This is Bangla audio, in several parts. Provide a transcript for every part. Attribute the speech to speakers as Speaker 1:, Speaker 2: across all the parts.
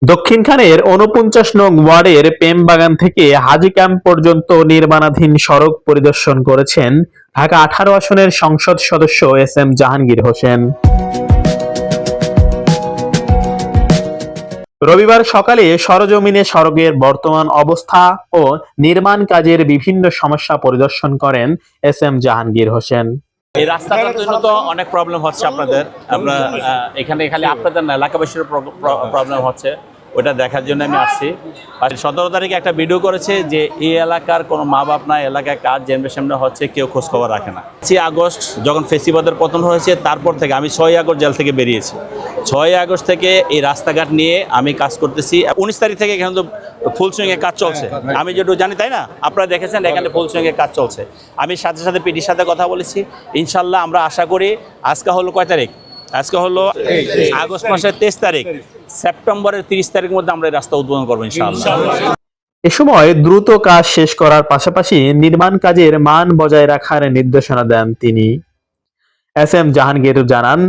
Speaker 1: দক্ষিণখানের ৪৯ নং ওয়ার্ডের প্রেমবাগান থেকে হাজী ক্যাম্প পর্যন্ত নির্মাণাধীন সড়ক পরিদর্শন করেছেন ঢাকা ১৮ আসনের সংসদ সদস্য এস এম জাহাঙ্গীর হোসেন। রবিবার সকালে সরেজমিনে সড়কের বর্তমান অবস্থা ও নির্মাণ কাজের বিভিন্ন সমস্যা পরিদর্শন করেন এস এম জাহাঙ্গীর হোসেন।
Speaker 2: এই রাস্তাটার জন্য তো অনেক প্রবলেম হচ্ছে আপনাদের, আমরা এখানে খালি আপনাদের না এলাকাবাসীর প্রবলেম হচ্ছে, ওটা দেখার জন্য আমি আসছি। আর ১৭ তারিখে একটা ভিডিও করেছে যে এই এলাকার কোনো মা বাপ না, এলাকায় কাজ জেনারেশনে হচ্ছে, কেউ খোঁজখবর রাখে না। ৫ আগস্ট যখন ফেসিবাদের পতন হয়েছে তারপর থেকে আমি ৬ আগস্ট জেল থেকে বেরিয়েছি। ৬ আগস্ট থেকে এই রাস্তাঘাট নিয়ে আমি কাজ করতেছি। ১৯ তারিখ থেকে এখানে তো ফুল সুইংয়ে কাজ চলছে, আমি যেটুকু জানি তাই না, আপনারা দেখেছেন এখানে ফুল সুইংয়ে কাজ চলছে। আমি সাথে সাথে পিডির সাথে কথা বলেছি, ইনশাল্লাহ আমরা আশা করি আজকে হলো কয় তারিখ, আজকে হলো আগস্ট মাসের ২৩ তারিখ, সেপ্টেম্বরের ৩০ তারিখের মধ্যে আমরা এই রাস্তা উদ্বোধন করবো ইনশাআল্লাহ।
Speaker 1: এ সময় দ্রুত কাজ শেষ করার পাশাপাশি নির্মাণ কাজের মান বজায় রাখার নির্দেশনা দেন তিনি। এস এম জাহাঙ্গীর জানান,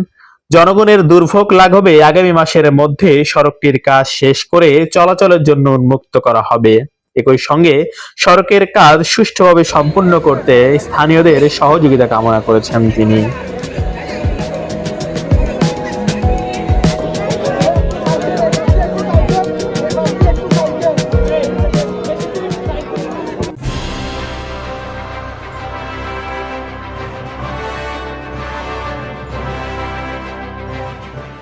Speaker 1: জনগণের দুর্ভোগ লাঘবে আগামী মাসের মধ্যে সড়কটির কাজ শেষ করে চলাচলের জন্য উন্মুক্ত করা হবে। একই সঙ্গে সড়কের কাজ সুষ্ঠুভাবে সম্পন্ন করতে স্থানীয়দের সহযোগিতা কামনা করেছেন তিনি।